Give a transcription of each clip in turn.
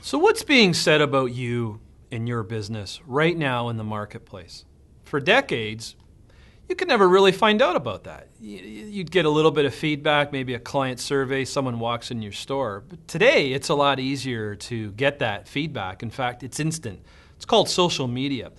So what's being said about you and your business right now in the marketplace? For decades, you could never really find out about that. You'd get a little bit of feedback, maybe a client survey, someone walks in your store. But today, it's a lot easier to get that feedback. In fact, it's instant. It's called social media.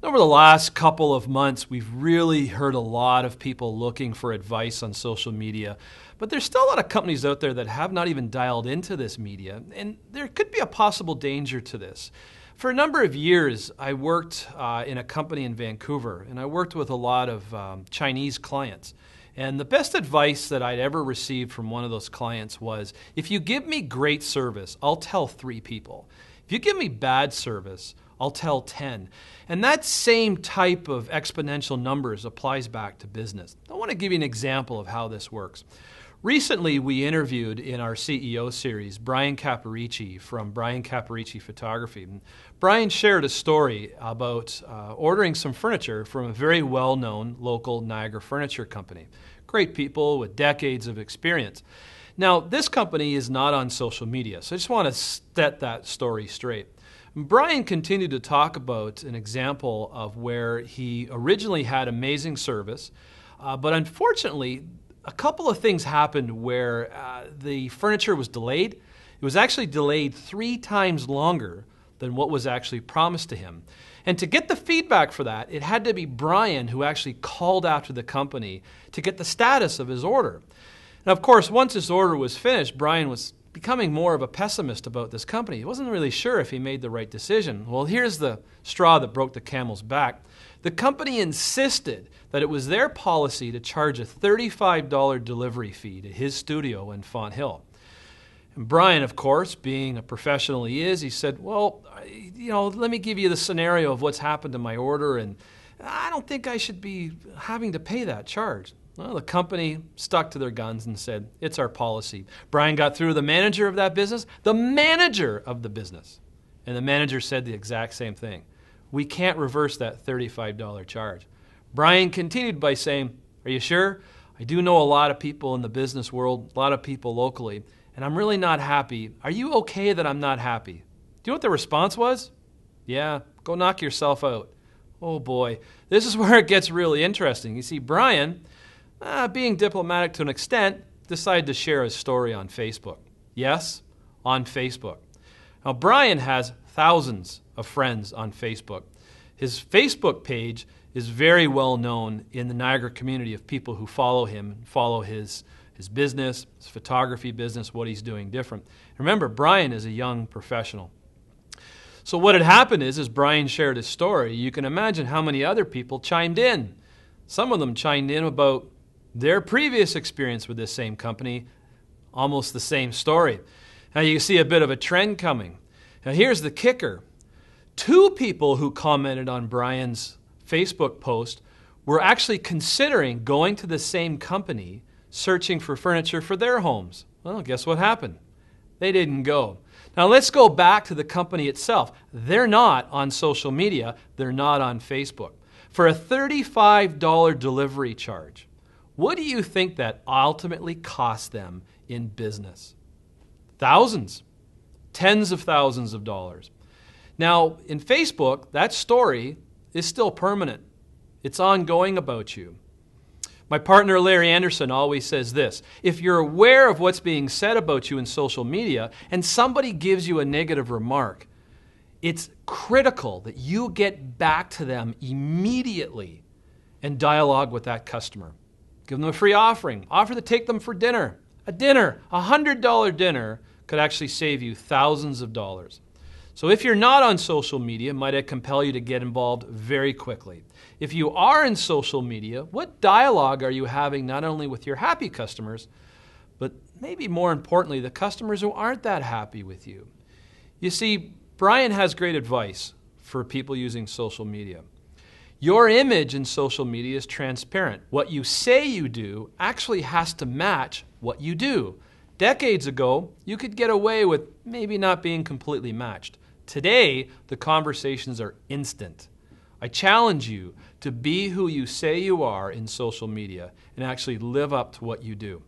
Over the last couple of months, we've really heard a lot of people looking for advice on social media. But there's still a lot of companies out there that have not even dialed into this media, and there could be a possible danger to this. For a number of years, I worked in a company in Vancouver, and I worked with a lot of Chinese clients. And the best advice that I'd ever received from one of those clients was, if you give me great service, I'll tell 3 people. If you give me bad service, I'll tell 10. And that same type of exponential numbers applies back to business. I want to give you an example of how this works. Recently, we interviewed in our CEO series Brian Caparici from Brian Caparici Photography. And Brian shared a story about ordering some furniture from a very well-known local Niagara furniture company. Great people with decades of experience. Now, this company is not on social media, so I just want to set that story straight. Brian continued to talk about an example of where he originally had amazing service, but unfortunately, a couple of things happened where the furniture was delayed. It was actually delayed 3 times longer than what was actually promised to him. And to get the feedback for that, it had to be Brian who actually called after the company to get the status of his order. And of course, once his order was finished, Brian was becoming more of a pessimist about this company. He wasn't really sure if he made the right decision. Well, here's the straw that broke the camel's back. The company insisted that it was their policy to charge a $35 delivery fee to his studio in Fonthill. And Brian, of course, being a professional he is, he said, well, let me give you the scenario of what's happened to my order, and I don't think I should be having to pay that charge. Well, the company stuck to their guns and said, it's our policy. Brian got through to the manager of that business, the manager of the business. And the manager said the exact same thing. We can't reverse that $35 charge. Brian continued by saying, are you sure? I do know a lot of people in the business world, a lot of people locally, and I'm really not happy. Are you okay that I'm not happy? Do you know what the response was? Yeah, go knock yourself out. Oh boy, this is where it gets really interesting. You see, Brian, being diplomatic to an extent, decided to share his story on Facebook. Yes, on Facebook. Now, Brian has thousands of friends on Facebook. His Facebook page is very well known in the Niagara community of people who follow him, follow his business, his photography business, what he's doing different. Remember, Brian is a young professional. So what had happened is, as Brian shared his story, you can imagine how many other people chimed in. Some of them chimed in about their previous experience with this same company, almost the same story. Now you see a bit of a trend coming. Now here's the kicker. 2 people who commented on Brian's Facebook post were actually considering going to the same company, searching for furniture for their homes. Well, guess what happened? They didn't go. Now let's go back to the company itself. They're not on social media. They're not on Facebook. For a $35 delivery charge, what do you think that ultimately cost them in business? Thousands, tens of thousands of dollars. Now, in Facebook, that story is still permanent. It's ongoing about you. My partner, Larry Anderson, always says this: if you're aware of what's being said about you in social media and somebody gives you a negative remark, it's critical that you get back to them immediately and dialogue with that customer. Give them a free offering. Offer to take them for dinner. A $100 dinner could actually save you thousands of dollars. So if you're not on social media, might I compel you to get involved very quickly. If you are in social media, what dialogue are you having not only with your happy customers, but maybe more importantly, the customers who aren't that happy with you? You see, Brian has great advice for people using social media. Your image in social media is transparent. What you say you do actually has to match what you do. Decades ago, you could get away with maybe not being completely matched. Today, the conversations are instant. I challenge you to be who you say you are in social media and actually live up to what you do.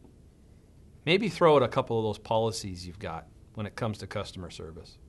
Maybe throw out a couple of those policies you've got. when it comes to customer service.